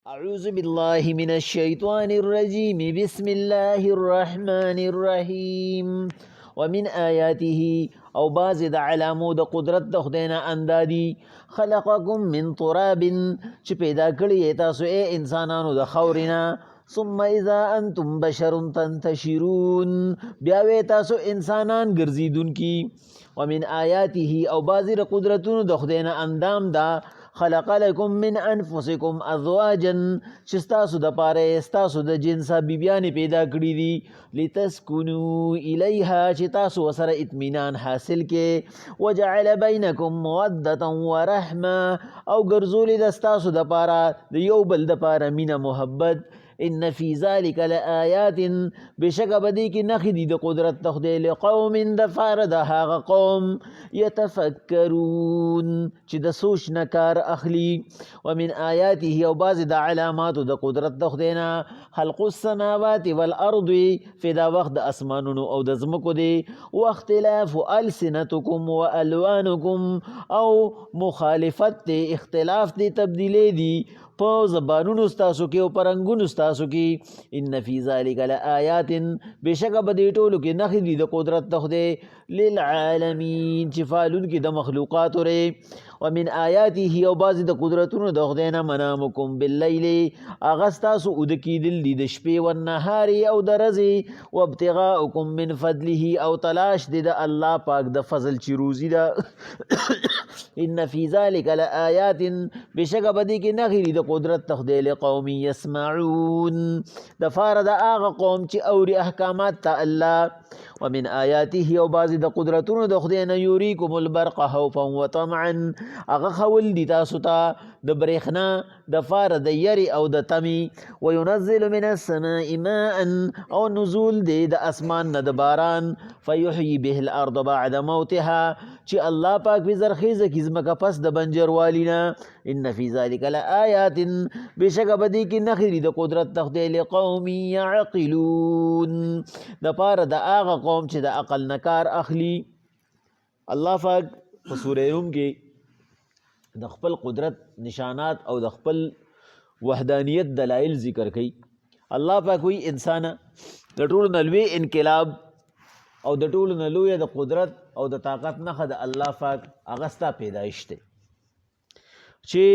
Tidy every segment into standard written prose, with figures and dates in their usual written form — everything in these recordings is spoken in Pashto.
أعوذ بالله من الشيطان الرجيم بسم الله الرحمن الرحيم ومن آياته او بعض د علامو د قدرت د خداینا اندادي خلقكم من تراب چې پیدا کړی تاسو انسانانو د خاورینا ثم اذا انتم بشر تنتشرون بیا تاسو انسانان ګرځیدونکي ومن آیاته او بعض د قدرتونو د خداینا اندام دا خلق لكم من انفسكم ازواجا چستاسو د پاره استاسو د جنسا بیبیان پیدا کړی دي لتسكنوا الیها چې تاسو سره اطمینان حاصل کې وجعل بينكم موده ورحمه او ګرځول د استاسو د پاره د یو بل د پاره مینا محبت ان فی ذلک لآیات بشک بدی کی نخدی د قدرت تخدی لقوم د فارد هاغه قوم یتفکرون چې د سوچ نکار اخلی ومن آیاته او بعض د علامات د قدرت تخدینا خلق السماوات والارض فدا وخت د اسمانونو او د زمکو دی واختلاف السنتکم والوانکم او مخالفت دی اختلاف دی تبدیلی دی په زبانونو ستاسو کې او پرنګونو ستاسو کې ان فی ذلک لآیات بشک بدی ټولو کې نخې دي د قدرت تخدی للعالمین چې فالون کې د مخلوقات لري ومن آیاته او بعض د قدرتونو د خداینا منامکم باللیل اغستاسو ود کیدل دي د شپې او نهار او د ورځې وابتغاءکم من فضله او تلاش دي د الله پاک د فضل چې روزي ده ان فی ذلک لآیات بشک بدی کې نخې دي د قدرت تخدی لقوم یسمعون د فارد آغا قوم چې اوري احکامات تا الله ومن آیاته او بعض د قدرتونو د خداینا یوریکم البرق خوفا وطمعا اغا خول دی تاسو ته د برېښنا د فار د یری او د تمی وینزل من السماء ماء او نزول دی د اسمان نه د باران فیحیی به الارض بعد موتها چې الله پاک به زرخیزه کی زمکه پس د بنجر والینا ان فی ذلک لآیات بشک بدی کی نخری د قدرت تخدی لقوم یعقلون د پار د آغا قوم چې د عقل نکار اخلی الله پاک په سورې روم کې د خپل قدرت نشانات او د خپل وحدانیت دلائل ذکر کړي الله پاک وی انسان د ټولو نلوي انقلاب او د ټولو نلوي د قدرت او د طاقت نه د الله پاک اغستا پیدایش ته چې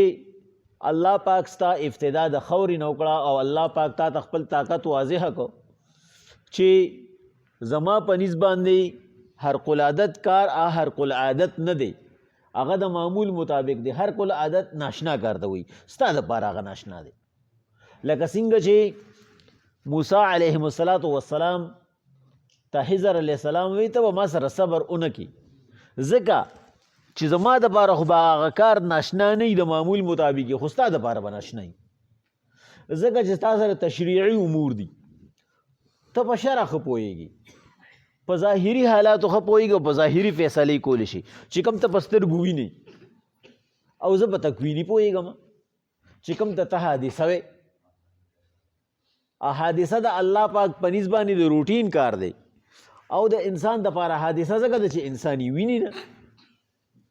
الله پاک ستا ابتدا د خوري نوکړه او الله پاک تا خپل طاقت واضح کو چې زما پنځ باندې هر قل عادت کار هر قل عادت نه دی هغه د معمول مطابق دی هر قل عادت ناشنا کار دی وي ستا د پاره هغه ناشنا دی لکه څنګه چې موسی علیه السلام ته حضر علیه السلام وی ته ما سره صبر اونکی ځکه چې زما د پاره خو هغه کار ناشنا نه د معمول مطابق خو ستا د پاره بناشنا ځکه چې ستا سره تشریعي امور دي ته په شرع خپويږي په ظاهري حالاتو خپويږي په ظاهري فیصلې کول شي چې کوم ته پستر ګوي نه او زه په تکوینی پويږم چې کوم ته حادثه وي حادثه د الله پاک پنځ باندې د روټین کار دی او د انسان د لپاره حادثه زګه چې انساني ویني نه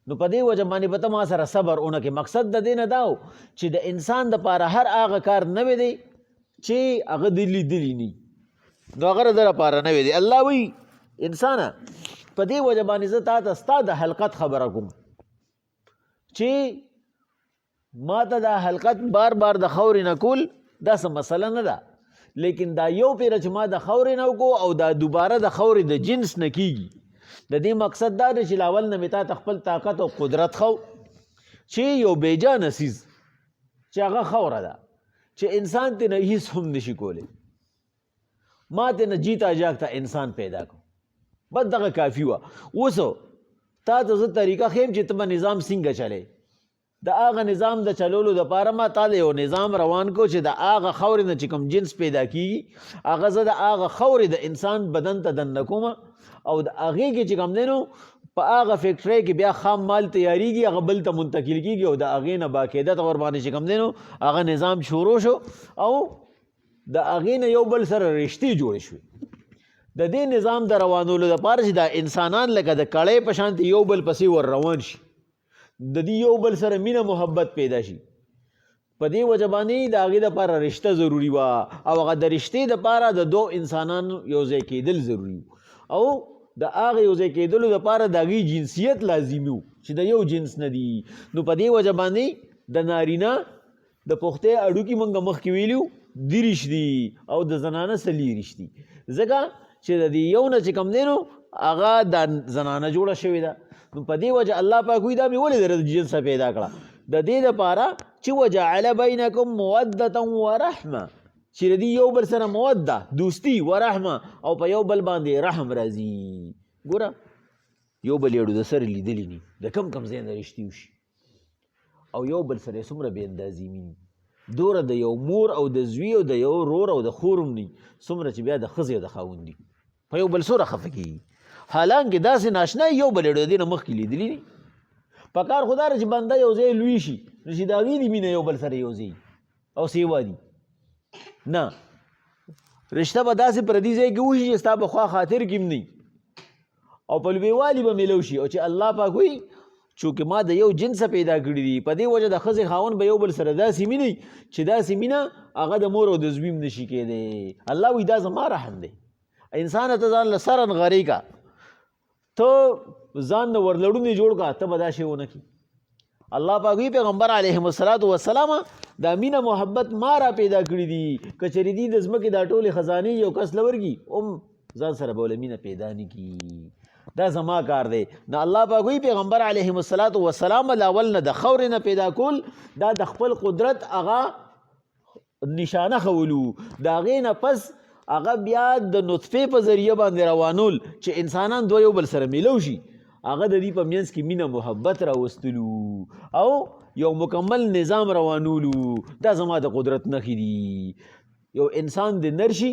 نو په دې وجه باندې به ته ما سره صبر اونکه مقصد د دې نه داو چې د انسان د لپاره هر هغه کار نه وي دی چې هغه دلی نه نو هغه در لپاره نه وي دی الله وی انسان په دې وجه باندې زه تا ته ستا د حلقت خبره کوم چې ما ته د حلقت بار بار د خورې نه کول دا څه مسله نه ده لیکن دا یو پیر چې ما د خورې نه کو او دا دوباره د خورې د جنس نه کیږي د دې مقصد دا دی چې لاول نه متا خپل طاقت او قدرت خو چې یو بیجان سیز چې هغه خوره ده چې انسان ته نه هیڅ هم نشي کولی ما ته نه جیتا جاگتا انسان پیدا کو بس دغه کافی وا وسو تا ته زه طریقه خیم چې ته نظام څنګه چلے د هغه نظام د چلولو د پاره ما تعالی یو نظام روان کو چې د هغه خورې نه چې کوم جنس پیدا کیږي هغه زه د هغه خورې د انسان بدن ته دن کوم او د هغه کې چې کوم دینو په هغه فیکټری کې بیا خام مال تیاریږي هغه بل ته منتقل کیږي او د هغه نه باقاعده تور باندې چې کوم دینو هغه نظام شروع شو او د هغه نه یو بل سره رشتې جوړ شوې د دې نظام د روانولو لپاره چې د انسانان لکه د کړې په شان یو بل پسې ور روان شي د دې یو بل سره مینه محبت پیدا شي په دې وجه باندې د هغې دپاره رشته ضروري وه او هغه د رشتې دپاره د دو انسانانو یو ځای کېدل ضروري او د هغه یو ځای کېدلو دپاره د هغې جنسیت لازمي و چې د یو جنس نه دي. نو په دې وجه باندې د نارینه د پختې اډوکي موږ مخکې ویلي 30 دي او د زنانه 40 دي ځکه چې د دې یو نه چې کوم دی نو هغه د زنانه جوړه شوې ده. نو په دې وجه الله پاک وایي دا مې ولې د جنسه پیدا کړه د دې دپاره چې وجعل بینکم موده ورحمه چې د دې یو بل سره موده دوستي ورحمه او په یو بل باندې رحم راځي. ګوره یو بل یړو د سره لیدلی ني د کم ځای نه رشتي وشي او یو بل سره یې څومره بې اندازې مینې دوره د یو مور او د زوی او د یو رور او د خور هم ني څومره چې بیا د ښځې او د خاوند دي په یو بل څومره خفه کېږي حالانکې داسې ناشنا یو بل یړو د دې نه مخکې لیدلي ني په کار خو دا چې بنده یو ځای لوی شي نو چې د هغې دې مینه یو بل سره یو ځای او سیوا دي نه رشته به داسې پردي ځای کې وشي چې ستا په خوا خاطر کې هم نه او په لویوالي به میلو شي او چې الله پاک وایي چونکې ما د یو جنسه پیدا کړي دي په دې وجه د ښځې خاوند به یو بل سره داسې مینه چې داسې مینه هغه د مور او د زوی هم نشي کېدی. الله وایي دا زما رحم دی انسانه ته ځان له سره نغرې کا ته ځان نه ورلړونې جوړ کا ته به دا شی ونه کړي. الله پاک وایي پیغمبر علیهم السلام دا مینه محبت ما را پیدا کړي دي که چېرې دي د ځمکې دا ټولې خزانې یو کس له ورکړي ځان سره به له مینه پیدا نه کړي دا زما کار دی. نو الله پاک وایي پیغمبر علیهم السلام الاول نه د خاورې نه پیدا کول دا د خپل قدرت هغه نشانه ښولو د هغې نه پس هغه بیا د نطفې په ذریعه باندې روانول چې انسانان دوه یو بل سره میلو شي هغه د دې په منځ کې مینه محبت راوستلو او یو مکمل نظام روانولو دا زما د قدرت نښې دي. یو انسان د نر شي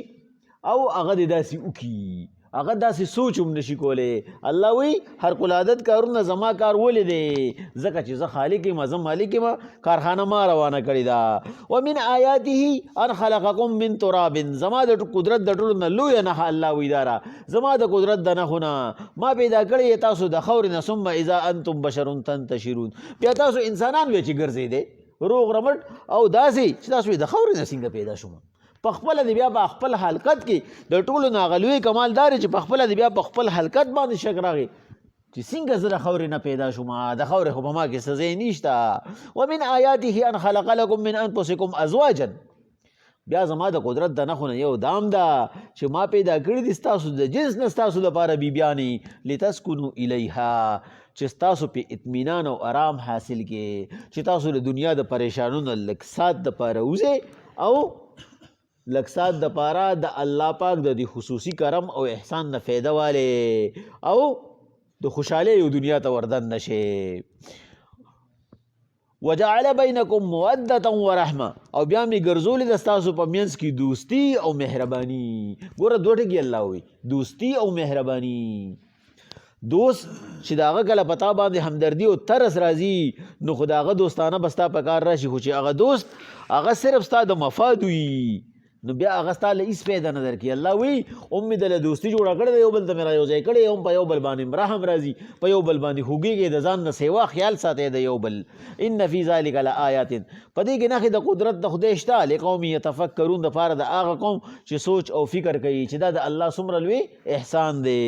او هغه د داسې وکړي هغه داسې سوچ هم نشي کولی. الله وایي خرق العادت کارونه زما کار ولې دی ځکه چې زه خالق یم زه مالک یم کارخانه ما روانه کړې ده. ومن آیاته ان خلقکم من تراب زما د قدرت د ټولو نه لویه نښه الله وایي دا را زما د قدرت د نښو نه ما پیدا کړی تاسو د خاورې نه ثم اذا انتم بشر تنتشرون بیا تاسو انسانان وی چې ګرځېدی روغ رمټ او داسې چې تاسو د خاورې نه څنګه پیدا شوم په خپله د بیا په خپل حلقت کې د ټولو نه هغه لوی کمال دا دی چې په خپله د بیا په خپل حلقت باندې شک راغی چې څنګه زه د خاورې نه پیدا شوم د خاورې خو په ما کې څه ځای نشته. ومن آیاته ان خلق لکم من انفسکم ازواجا بیا زما د قدرت د نښو نه یو دام ده چې ما پیدا کړي دي ستاسو د جنس نه ستاسو لپاره بیبیانې لتسکنو الیها چې ستاسو په اطمینان او آرام حاصل کې چې تاسو د دنیا د پریشانونو لږ سات دپاره وځئ او لږ سات دپاره د الله پاک د دې خصوصي کرم او احسان نه فایده والې او د خوشحالۍ یو دنیا ته وردن نشئ. وجعل بینکم موده ورحمه او بیا مې ګرځولې د ستاسو په منځ کې دوستي او مهرباني. ګوره دوه ټکي الله وایي دوستي او مهرباني. دوست چې د هغه کله په تا باندې همدردي او ترس راځي نو خو د هغه دوستانه به ستا په کار راشي خو چې هغه دوست هغه صرف ستا د مفاد وي نو بیا هغه ستا له هېڅ فایده نه درکړي. الله وایي هم مې دله دوستي جوړه کړې ده یو بل ته مې را یو ځای کړې هم په یو بل باندې رحم راځي په یو بل باندې خوږېږي د ځان نه سیوا خیال ساتئ د یو بل. ان فی ذلک لآیات په دې کې نښې د قدرت د خدای شته لقوم یتفکرون دپاره د هغه قوم چې سوچ او فکر کوي چې دا د الله څومره لوی احسان دی.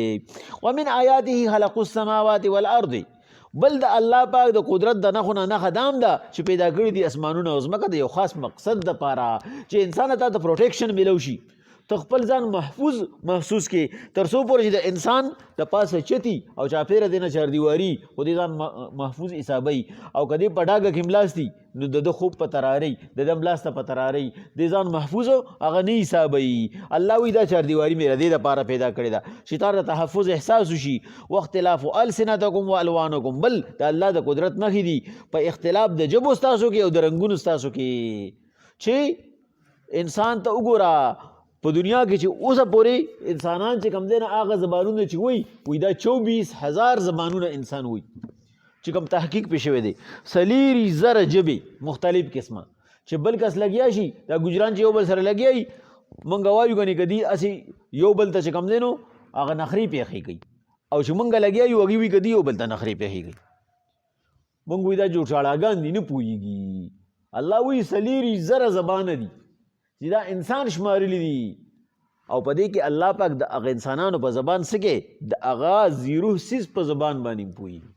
ومن آیاته خلق السماوات والارض بل د الله پاک د قدرت د نښو نه نښه دام ده چې پیدا کړي دي اسمانونه او ځمکه د یو خاص مقصد دپاره چې انسان ته د پروټیکشن میلو شي ته خپل ځان محفوظ محسوس کې تر څو پورې چې د انسان د پاسه چتي او چاپېره دی نه چاردیواري خو دې ځان محفوظ حسابوي او که دې په ډاګه کې ملاستي نو د ده خوب په ترارۍ د ده ملاسته په ترارۍ دې ځان محفوظ هغه نه حسابوي. الله وایي دا چاردیواري مې د دې دپاره پیدا کړې ده چې تا د تحفظ احساس وشي. واختلاف السنتکم والوانکم بل د الله د قدرت نښې دي په اختلاف د ژبو ستاسو کې او د رنګونو ستاسو کې چې انسان ته وګوره په دنیا کې چې اوسه پورې انسانان چې کم دی نه هغه زبانونه چې وایي دا 24,000 زبانونه انسان وایي چې کوم تحقیق پې شوی دی 40,000 ژبې مختلف قسمه چې بل کس لګیا شي دا ګجران چې یو بل سره لګیا وي موږ وایو کنې که دي هسې یو بل ته چې کم دی نو هغه نخرې پېښې کوي او چې موږ لګیا یو هغې وایي که دي یو بل ته نخرې پېښې کوي موږ وایي دا جوړ شاړاګان دي نه پوهېږي الله وی سلیری زره زبانه دي چې دا انسان شمارلی دي او په دې کې الله پاک د هغه انسانانو په زبان څه کې د هغه زیرو سیز په زبان باندې پوهېږي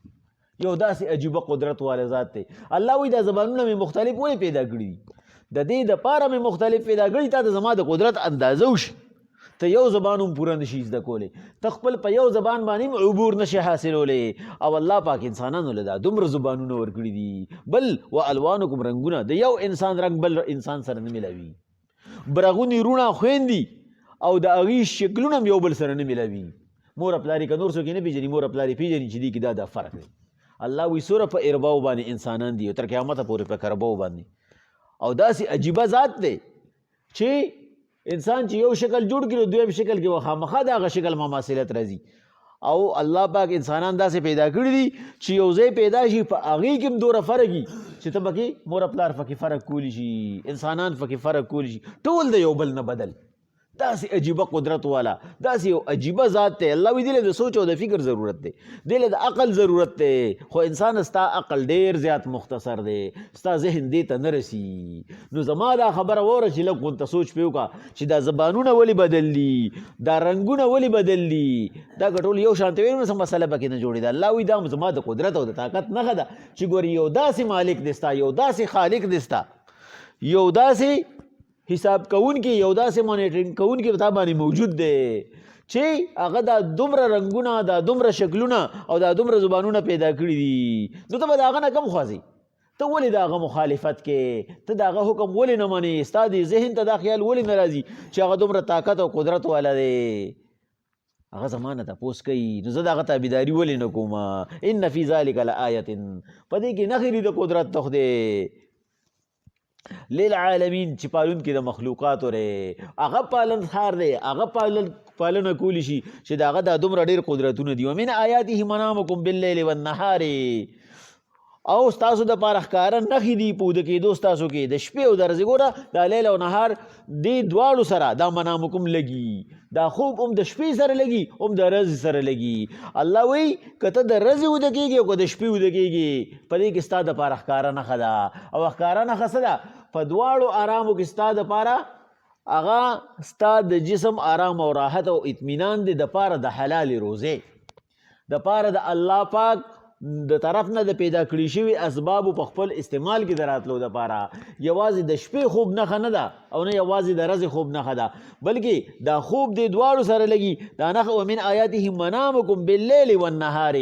یو داسې عجیبه قدرت والا ذات دی الله وی دا زبانونه مې مختلف ولې پیدا کړي دي د دې دپاره مې مختلف پیدا کړي تا د زما د قدرت اندازه وشي ته یو زبان هم پوره نشي زده کولی ته خپل په یو زبان باندې هم عبور نشي حاصلولی او الله پاک انسانانو له دا دومره زبانونه ورکړي دي بل و الوانکم رنګونه د یو انسان رنګ بل انسان سره نه ملاوي برغوني روڼه خویندې او د هغې شکلونه هم یو بل سره نه ملاوي مور پلاري که نور څوک یې نه پېژني مور پلاري پېژني چې دې کې دا فرق دی الله وی سوره په ارباو باندې انسانان دي او تر قیامته پورې په کرباو باندې او داسې عجیبه ذات دی چې انسان چې یو شکل جوړ کړي دویم شکل کې خامخا د هغه شکل مماثلت راځي او الله پاک انسانان داسې پیدا کړي دي چې یو ځای پیدا شي په هغې کې هم دومره فرق وي چې ته پکې مور پلار پکې فرق کولی شي انسانان پکې فرق کولی شي ټول د یو بل نه بدل داسې عجیبه قدرت والا داسې یو عجیبه ذات دی الله وی دې له د سوچ او د فکر ضرورت دی دې له د عقل ضرورت دی خو انسان ستا عقل ډېر زیات مختصر دی ستا ذهن دې ته نه رسي نو زما دا خبره واوره چې لږ غونته سوچ پې وکړه چې دا زبانونه ولې بدل دي دا رنګونه ولې بدل دي دا ټول یو شانته وي نو څه مسله پکې نه جوړېده الله وی دا زما د قدرت او د طاقت نښه ده چې ګورې یو داسې مالک دی ستا یو داسې خالق دی ستا یو داسې حساب کون کې یو داسې مانیټرینګ کون کې تا باندې موجود دی چې هغه دا دومره رنګونه دا دومره شکلونه او دا دومره زبانونه پیدا کړي دي نو ته به د هغه نه کم خوځې ته ولې د هغه مخالفت کې ته د هغه حکم ولې نه منې ستا دې ذهن ته دا خیال ولې نه راځي چې هغه دومره طاقت او قدرت والا دی هغه زما نه تپوس کوي نو زه د هغه تابعداري ولې نه کوم ان فی ذلک لآیة په دې کې نښې دي د قدرت د خدای للعالمین چې پالون کې د مخلوقاتو ری هغه پالنهار دی هغه پالنه کولی شي چې د هغه دا دومره ډېر قدرتونه دي ومن آیاته منامکم باللیل والنهار او ستاسو دپاره ښکاره نښې دي په اوده کېدو ستاسو کې د شپې او د ورځې ګوره دا لیل او نهار دې دواړو سره دا منامکم لګي دا خوب هم د شپې سره لګي هم د ورځې سره لګي الله وایي که ته د ورځې اوده کېږي او که د شپې اوده کېږي په دې کې ستا دپاره ښکاره نښه ده او ښکاره نښه څه ده په دواړو آرامو کې ستا دپاره هغه ستا د جسم آرام او راحت او اطمینان دی دپاره د حلالې روزې دپاره د الله پاک د طرف نه د پیدا کړي شوي اسبابو په خپل استعمال کې د راتلو دپاره یوازې د شپې خوب نښه نه ده او نه یوازې د ورځې خوب نښه ده بلکې دا خوب دی دواړو سره لګي دا نښه ومن آیاته منامکم باللیل والنهار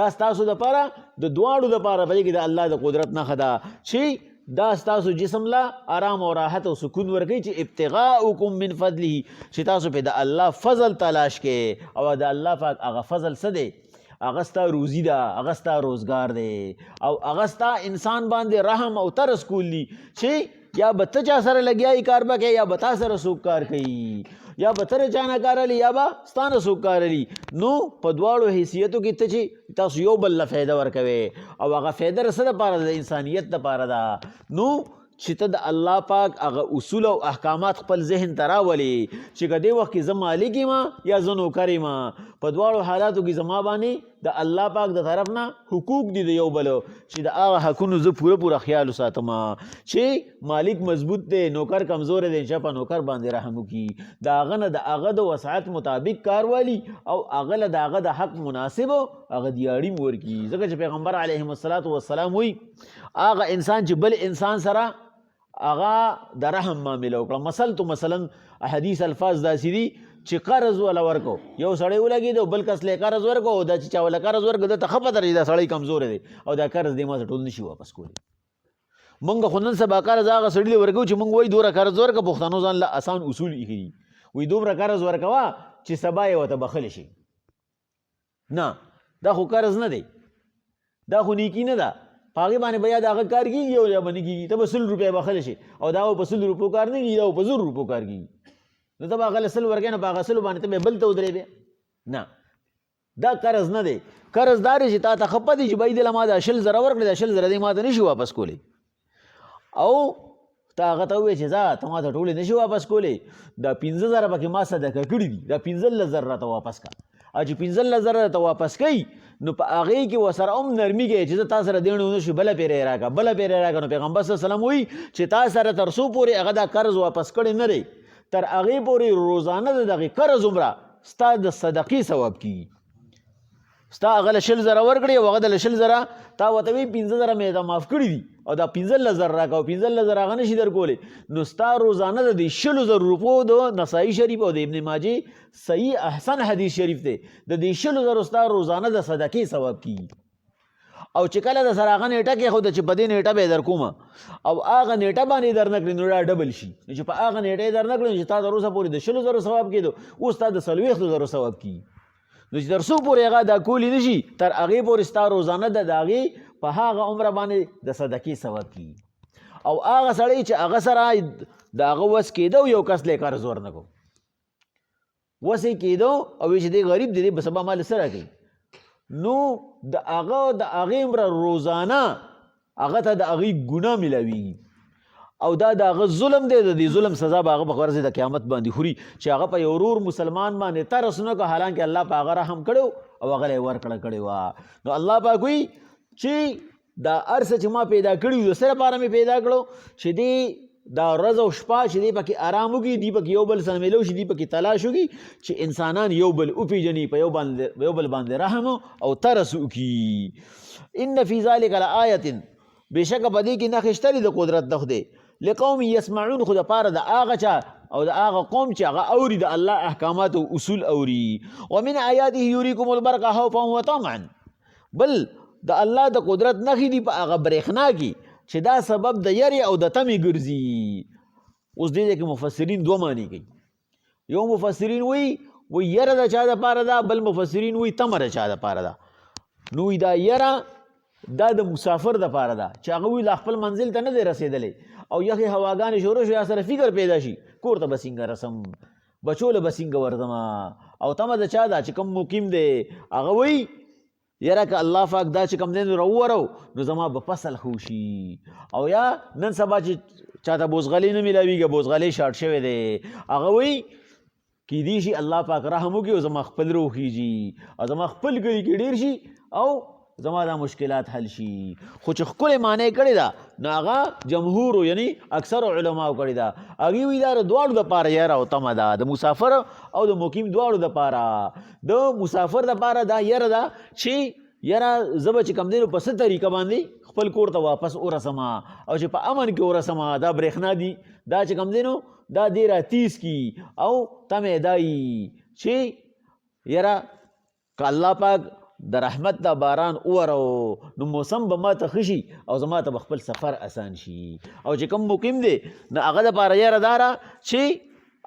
دا ستاسو دپاره د دواړو دپاره په دې کې د الله د قدرت نښه ده چې دا ستاسو جسم لا آرام او راحت او سکون ورکوي چې ابتغاؤکم من فضله چې تاسو په د الله فضل تلاش کې او د الله پاک هغه فضل څه دی هغه ستا روزي ده هغه ستا روزګار دی او هغه ستا انسان باندې رحم او ترس کول دي چې یا به ته چا سره لګیا کار به کوي یا به تا سره څوک کار کوي یا به ته چا نه کار هلي یا به ستا نه څوک کار هلي نو په دواړو حیثیتو کې ته چې تاسو یو بل له فایده ورکوئ او هغه فایده د څه دپاره د انسانیت دپاره ده نو چې ته د الله پاک هغه اصول او احکامات خپل ذهن ته راولې چې که دې وخت کې زه مالک یم یا زه نوکر یم په دواړو حالاتو کې زما باندې د الله پاک د طرف نه حقوق دي د یو بل چې د هغه حقونو زه پوره خیال وساتم چې مالک مضبوط دی نوکر کمزور دی چې په نوکر باندې رحم وکړي د هغه نه د هغه د وسعت مطابق کار والی او هغه له د هغه د حق مناسب هغه دیاړي م ورکړي ځکه چې پیغمبر علیهم الصلاة والسلام وایي هغه انسان چې بل انسان سره هغه د رحم معامله وکړه مثلا حدیث الفاظ داسې دي چې قرض ولا ورکو یو سړی ولګېد او بل کس له قرض ورکو او دا چې چا ولا قرض ورکو ده ته ښه پته لري دا سړی کمزوری دی او دا قرض دی ما ته ټول نشي واپس کولی مونږ خو نن سبا قرض هغه سړي له ورکوو چې مونږ وایي دومره قرض ورکه پښتنو ځان له اسان اصول ایښي دي وایي دومره قرض ورکوه چې سبا یې ورته بخښلی شي نه دا خو قرض نه دی دا خو نیکي نه ده په هغې باندې به یا د هغه کار کېږي او یا به نه کېږي ته به 100 روپۍ بخښلی شي او دا به په 100 روپو کار نه کېږي دا به په 1000 روپو کار کېږي نو ته به هغه له 100 ورکوې نو په هغه 100 باندې ته به بل ته ودرې بیا نه دا قرض نه دی قرض دا دی چې تا ته ښه پته چې بهي دله ما دا 100 زره ورکړې دا 100 زره دی ما ته نشي واپس کولی او ته هغه ته ووایې چې ځه ته ما ته ټولې نشي واپس کولی دا 15 زره پکې ما صدقه کړي دي دا 15 زره راته واپس کا او چې 15,000 ته واپس کوي نو په هغې کې ورسره هم نرمي کوي چې زه تا سره دېڼې ونه شي بله پیرې راکړه بله پیرې راکړه. نو پیغمبر صلی الله علیه وسلم وایي چې تا سره تر څو پورې هغه دا قرض واپس کړی نه دی تر هغې پورې روزانه د دغې قرض عمره ستا د صدقې ثواب کېږي. ستا هغه له 100,000 ورکړي او هغه د له 100,000 تا ورته وایي 15,000 مې دا معاف کړي دي او دا 15,000 راکړه او 15,000 هغه نشي درکولی نو ستا روزانه د دې 100,000 روپو د نسائی شریف او د ابن ماجې صحیح احسن حدیث شریف دی د دې 100,000 ستا روزانه د صدقې ثواب کېږي. او چې کله د سره هغه نیټه کېښوده چې په دې نیټه به یې در کومه او هغه نیټه باندې در نه کړي نو دا ډبل شي چې په هغه نیټه یې در نه کړي چې تا تر اوسه پورې د 100,000 ثواب کېدو اوس تا د 40,000 ثواب کېږي. نو چې تر څو پورې هغه دا کولی نه شي تر هغې پورې ستا روزانه د هغې په هغه عمره باندې د صدقې ثواب کېږي. او هغه سړی چې هغه سره د هغه وس کېده یو کس لی قرض ورنه کو وس یې کېدو او وایي چې دی غریب دی به سبا مال څه راکوي نو د هغې عمره روزانه هغه ته د هغې ګناه میلاویږي او دا د هغه ظلم دی د دې ظلم سزا به هغه په ورځې د قیامت باندې خوري چې هغه په یو ورور مسلمان باندې ترس نه کړه حالانکه الله په هغه رحم کړی او هغه له یې ورکړه کړې وه. نو الله پاک وایي چې دا هر څه چې ما پیدا کړي د څه لپاره مې پیدا کړو چې دی دا ورځ او شپه چې دی پکې آرام وکړي دی پکې یو بل سره میلو شي دی پکې تلاش وکړي چې انسانان یو بل وپېژني په یو بل باندې رحم او ترس وکړي. ان فی ذلک لآیة بېشکه په دې کې نښې شته دي د قدرت د خدای لقوم یسمعون خو دپاره د هغه چا او د هغه قوم چې هغه اوري د الله احکامات او اصول اوري. ومن آیاته یوریکم البرق خوفا وطمعا بل د الله د قدرت نښې دي په هغه برېښنا کې چې دا سبب د یرې او د تمې ګرځي. اوس دې ځای کې مفسرین دوه معنی کوي. یو مفسرین وایي یره د چا دپاره ده بل مفسرین وایي تمه د چا دپاره ده. نو دا یره دا د مسافر دپاره ده چې هغه وایي لا خپل منزل ته نه دی رسېدلی او یخې هواګانې شروع شو یا سره فکر پیدا شي کور ته به څنګه رسم بچو له به څنګه ورځمه او تمه د چا ده چې کوم مقیم دی هغه وایي یره که الله پاک دا چې کوم دی نو راوورو نو زما به فصل ښه شي او یا نن سبا چې چاته بوزغلي نه میلاویږي بوزغلي شاټ شوی دی هغه وایي کیدی شي الله پاک رحم وکړي او زما خپل روح خیږي او زما خپل ګري کې ډېر شي او زما دا مشکلات حل شي. خو چې ښکلې معنی کړې ده نو هغه جمهورو یعنی اکثرو علماو کړې ده هغې وایي دا د دواړو دپاره یره او تمه ده د مسافر او د مقیم دواړو دپاره. د مسافر دپاره دا یره ده چې یره زه به چې کوم دی نو په څه طریقه باندې خپل کور ته واپس ورسمه او چې په امن کې ورسمه دا برېښنا دي دا چې کوم دی نو دا ډېره تیز کی او تمې دا چې یره که الله پاک د رحمت دا باران اورو نو موسم به ما ته ښه شي او زما ته به خپل سفر اسان شي. او چې کوم مقیم دی نو هغه دپاره یره داره چې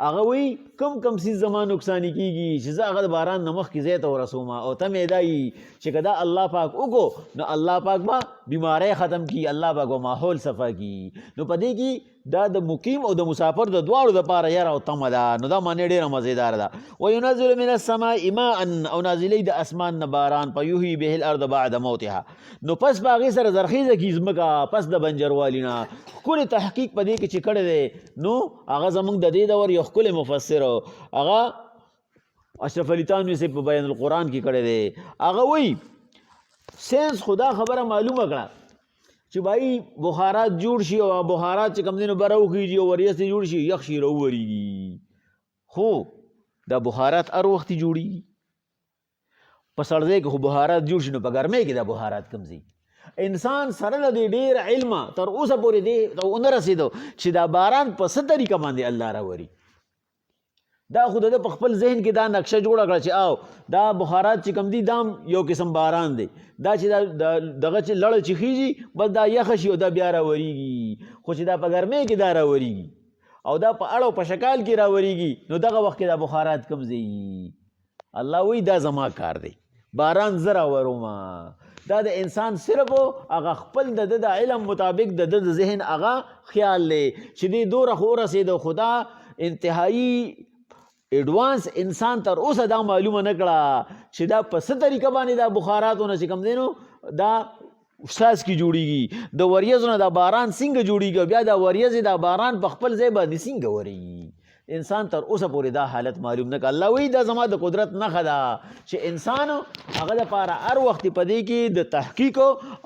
هغه وایي کم څیز زما نقصاني کېږي چې زه هغه د باران نه مخکې ځای ته ورسوم او تمې دا وي چې که دا الله پاک وکړو نو الله پاک به بیماری ختم کړي الله پاک به ماحول صفا کړي. نو په دې کې دا د مقیم او د مسافر د دواړو دپاره یره او تمه ده. نو دا معنی ډېره مزیدار ده. وینزل من السماء ماء او نازلی د اسمان نه باران فیحیی به الارض بعد موتها نو پس په هغې سره زرخیزه کي ځمکه پس د بنجروالي نه. ښکلې تحقیق په دې کې چې کړی دی نو هغه زموږ د دې دور یو ښکلی مفسر هغه اشرف علي تانوي صاحب په بیان القرآن کې کړی دی. هغه وایي ساینس خدا خبره معلومه کړه چې بھائی بخارات جوړ شي او بخارات چې کوم دی نو بره وخیږي او وریځې جوړ شي یخ شي راوورېږي خو دا بخارات هر وخت جوړېږي په سړځای کې خو بخارات جوړ شي نو په ګرمۍ کې دا بخارات کوم ځي. انسان سره له دې ډېر علمه تر اوسه پورې دې ته ونه رسېدو چې دا باران په څه طریقه باندې الله راوري. دا خو د په خپل ذهن کې دا نقشه جوړه کړه چې او دا بخارات چې کوم دي دا یو قسم باران دی دا چې دغه چې لړه چې خیږي بس دا یخه شي او دا بیا راورېږي خو چې دا په ګرمۍ کې دا راورېږي او دا په اړو په شکال کې راورېږي نو دغه وخت کې دا بخارات کوم ځای. الله وایي دا زما کار دی باران زه راورومه. دا د انسان صرف هغه خپل د علم مطابق د ذهن هغه خیال دی چې دی دوره خو ورسېده خدا انتهایی ایڈوانس انسان تر اوسه دا معلومه نه کړه چې دا په څه طریقه باندې دا بخاراتونه چې کوم دی نو دا ساز کې جوړیږي د وریځو نه دا باران څنګه جوړیږي بیا دا وریځې دا باران په خپل ځای باندې څنګه ورېږي انسان تر اوسه پورې دا حالت معلوم نه کړ. الله وایي دا زما د قدرت نښه ده چې انسان هغه دپاره هر وخت په دې کې د تحقیق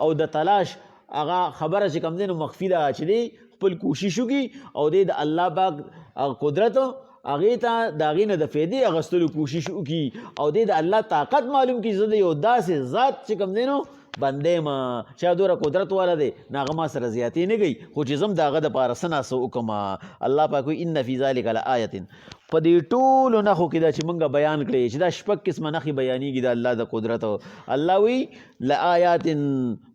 او د تلاش هغه خبره چې کوم دی نو مخفي ده چې دی خپل کوشش وکړي او دی د الله پاک قدرت هغې ته د هغې نه د فایدې اخیستلو کوشش وکړي او دی د الله طاقت معلوم کړي. زه د یو داسې ذات چې کوم دی نو بندې ما چې دوره قدرت والا دی نو هغه ما سره زیاتې نه کوي خو چې زم د هغه دپاره څه ناسه وکړم. الله پاک وایي ان فی ذلک لآیة په دې ټولو نښو کې دا چې موږ بیان کړی چې دا شپږ قسمه نښې بیانېږي د الله د قدرت. الله وایي لآیات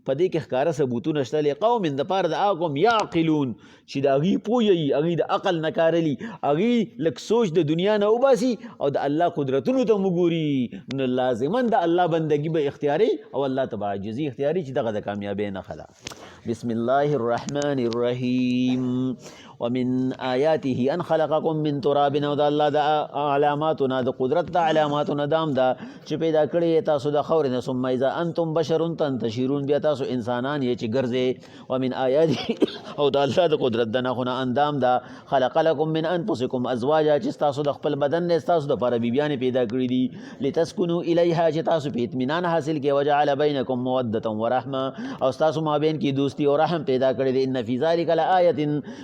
په دې کې ښکاره ثبوتونه شته لقوم دپاره د هغه قوم یعقلون چې د هغوی پوهیږي هغوی د عقل نه کارلي هغوی لږ سوچ د دنیا نه وباسي او د الله قدرتونو ته وګوري نو لازما د الله بندګي به اختیاري او الله ته به عاجزي اختیاري چې دغه د کامیابۍ نښه ده. بسم الله الرحمن الرحیم ومن آیاته ان خلقکم من تراب او د الله د علاماتونه د قدرت د علاماتونه دام ده چې پیدا کړی تاسو د خاورې نه ثم اذا انتم بشر تنتشرون بیا تاسو انسانان یې چې ګرځئ. ومن آیاته او د الله د قدرت د نښونه اندام ده خلق لکم من انفسکم ازواجا چې ستاسو د خپل بدن نه ستاسو دپاره بیبیانې پیدا کړي دي لتسکنو الیها چې تاسو په اطمینان حاصل کړئ وجعل بینکم مودة ورحمه او ستاسو مابین کې دوستی او رحم پیدا کړی دی. ان فی ذلک لآیة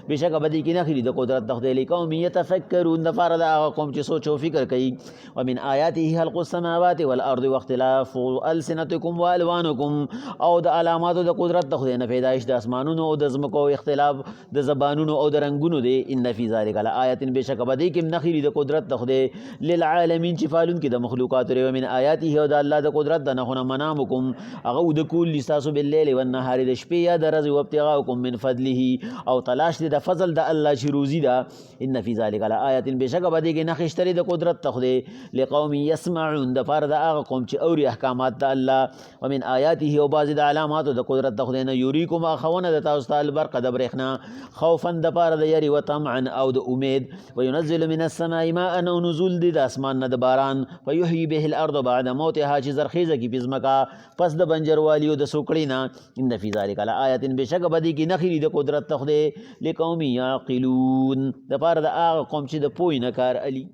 بشک بدی کې نښې دي د قدرت د خدای لقوم یتفکرون دپاره د هغه قوم چې سوچ او فکر کوي. ومن آیاته خلق السماوات والارض واختلاف السنتکم والوانکم او د علاماتو د قدرت د خدای نه پیدایش د اسمانونو او د ځمکو اختلاف د زبانونو او د رنګونو دی. ان فی ذلک لآیة بشک بدی کې نښې دي د قدرت د خدای للعالمین چې فالونکي د مخلوقات لري. ومن آیاته او د الله د قدرت د نښونه منامکم هغه اوده کول دي ستاسو باللیل والنهار د شپې یا د ورځې وابتغاؤکم من فضله او تلاش دی د فضل د الله چې روزي ده. ان فی ذلک لآیة بشک بدی کې نښې شته د قدرت د خدای لقوم یسمعون دپاره د هغه قوم چې اوري احکامات د الله. ومن آیاته او بعضې د علاماتو د قدرت د خدای نه یوریکم ښوونه د تاسو ته البرق د برېښنا خوفا دپاره د یرې و طمعا او د امید. وینزل من السماء ماء او نزول دی د اسمان نه د باران فیحیي به الارض بعد موتها چې زرخیزه کي پې ځمکه پس د بنجروالي او د سوکړې نه. ان فی ذلک لآیة بشک بدی کې نښې دي د قدرت د خدای لقوم یعقلون دپاره د هغه قوم چې د پوهې نه کار علي.